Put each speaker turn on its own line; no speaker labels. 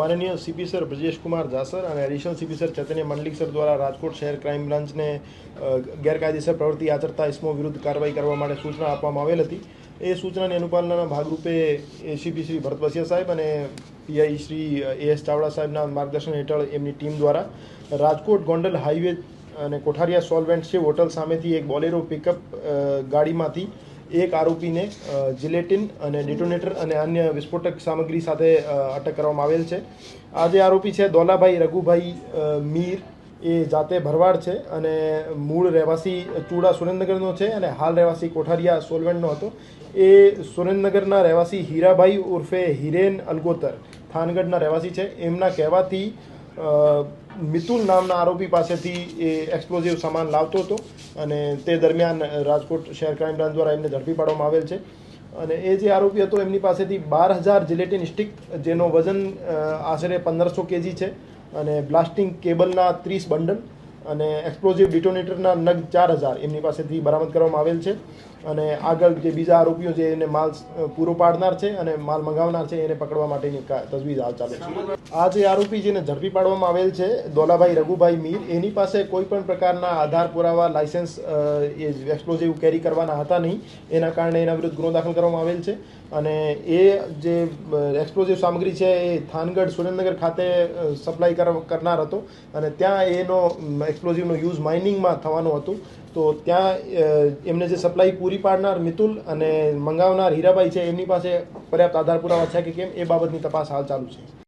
માનનીય CP sir Brajesh Kumar જાસર અને additional CP sir ચૈતન્ય મંડલિક sir દ્વારા રાજકોટ શહેર ક્રાઇમ બ્રાન્ચને ગેરકાયદેસર પ્રવૃત્તિ આચરતા ઇસમો વિરુદ્ધ કાર્યવાહી કરવા માટે સૂચના આપવામાં આવેલ હતી. એ સૂચનાની અનુપાલનના ભાગરૂપે એસીપી શ્રી ભરત વસિયા સાહેબ અને પીઆઈ શ્રી એસ ચાવડા સાહેબના માર્ગદર્શન હેઠળ એમની ટીમ દ્વારા રાજકોટ ગોંડલ હાઈવે અને કોઠારિયા સોલ્વેન્ટ છે હોટલ સામેથી એક બોલેરો પિકઅપ ગાડીમાંથી એક આરોપીને જિલેટિન અને ડિટોનેટર અને અન્ય વિસ્ફોટક સામગ્રી સાથે અટક કરવામાં આવેલ છે. આ જે આરોપી છે દોલાભાઈ રઘુભાઈ મીર, એ જાતે ભરવાડ છે અને મૂળ રહેવાસી ચૂડા સુરેન્દ્રનગરનો છે અને હાલ રહેવાસી કોઠારિયા સોલવેન્ટનો હતો. એ સુરેન્દ્રનગરના રહેવાસી હીરાભાઈ ઉર્ફે હિરેન અલગોતર થાનગઢના રહેવાસી છે. એમના કહેવાથી મિતુલ નામના આરોપી પાસેથી એ એક્સપ્લોઝિવ સામાન લાવતો હતો અને તે દરમિયાન રાજકોટ શહેર ક્રાઇમ બ્રાન્ચ દ્વારા એમને ઝડપી પાડવામાં આવેલ છે. અને એ જે આરોપી હતો એમની પાસેથી 12,000 જિલેટિન સ્ટિક, જેનો વજન આશરે 1500 kg છે, અને બ્લાસ્ટિંગ કેબલના 30 બંડલ અને એક્સપ્લોઝિવ ડિટોનેટરના નગ 4,000 એમની પાસેથી બરામદ કરવામાં આવેલ છે. અને આગળ જે બીજા આરોપીઓ જે એને માલ પૂરો પાડનાર છે અને માલ મંગાવનાર છે એને પકડવા માટેની તજવીજ હાલ ચાલે છે. આ જે આરોપી જેને ઝડપી પાડવામાં આવેલ છે દોલાભાઈ રઘુભાઈ મીર, એની પાસે કોઈ પણ પ્રકારના આધાર પુરાવા, લાયસન્સ એ એક્સપ્લોઝિવ કેરી કરવાના હતા નહીં. એના કારણે એના વિરુદ્ધ ગુનો દાખલ કરવામાં આવેલ છે. અને એ જે એક્સપ્લોઝિવ સામગ્રી છે એ થાનગઢ સુરેન્દ્રનગર ખાતે સપ્લાય કરનાર હતો અને ત્યાં એનો એક્સપ્લોઝિવનો યુઝ માઇનિંગમાં થવાનું હતું. તો ત્યાં એમને જે સપ્લાય પૂરી પાડનાર મિતુલ અને મંગાવનાર હીરાભાઈ છે એમની પાસે પર્યાપ્ત આધાર પુરાવા છે કે કેમ એ બાબતની તપાસ હાલ ચાલુ છે.